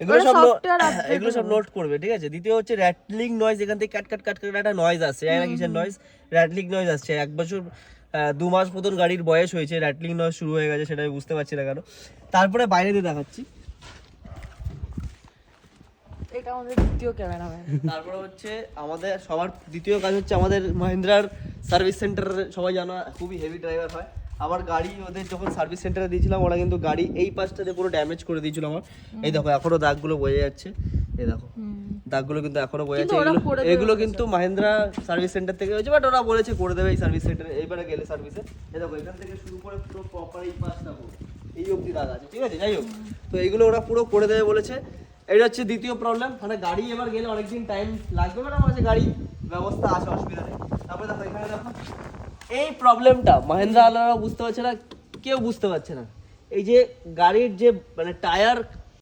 এগুলো সব নোট করবে, ঠিক আছে। দ্বিতীয় হচ্ছে র্যাটলিং নয়েজ, এখান থেকে কাট কাট কাট কাট একটা নয়েজ আসছে, জানি না কিসের নয়েজ, র্যাটলিং নয়েজ আসছে। 1 বছর 2 মাস মতন গাড়ির বয়স হয়েছে, র্যাটলিং নয়েজ শুরু হয়ে গেছে, সেটা আমি বুঝতে পারছি না কেন। তারপরে বাইরে দিয়ে দেখাচ্ছি, এটা আমাদের দ্বিতীয় ক্যামেরাম্যান। তারপরে হচ্ছে আমাদের সবার দ্বিতীয় কাজ হচ্ছে আমাদের মাহিন্দ্রার সার্ভিস সেন্টার, সবাই জানো খুবই হেভি ড্রাইভার হয়। আমার গাড়ি ওদের যখন সার্ভিস সেন্টারে দিয়েছিলাম, ওরা কিন্তু গাড়ি এই পাশটাতে পুরো ড্যামেজ করে দিয়েছিল আমার। এই দেখো এখনো দাগগুলো বোঝা যাচ্ছে, এই দেখো দাগগুলো কিন্তু এখনো বোঝা যাচ্ছে। এগুলো কিন্তু মাহিন্দ্রা সার্ভিস সেন্টার থেকে হয়েছে, বাট ওরা বলেছে করে দেবে এই সার্ভিস সেন্টারে। এইবারে গেলে সার্ভিসে এই দেখো এখান থেকে শুরু করে পুরো প্রপার এই পাশটা পুরো এই অবধি দাগ আছে, ঠিক আছে। যাই হোক, তো এইগুলো ওরা পুরো করে দেবে বলেছে। এটা হচ্ছে দ্বিতীয় প্রবলেম, মানে গাড়ি এবার গেলে অনেকদিন টাইম লাগবে, মানে আমার কাছে গাড়ি ব্যবস্থা আছে, অসুবিধা নেই। তারপরে দেখো এখানে দেখো এই প্রবলেমটা মাহিন্দ্রা আলারা বুঝতে পারছে না, কেউ বুঝতে পারছে না। এই যে গাড়ির যে মানে টায়ার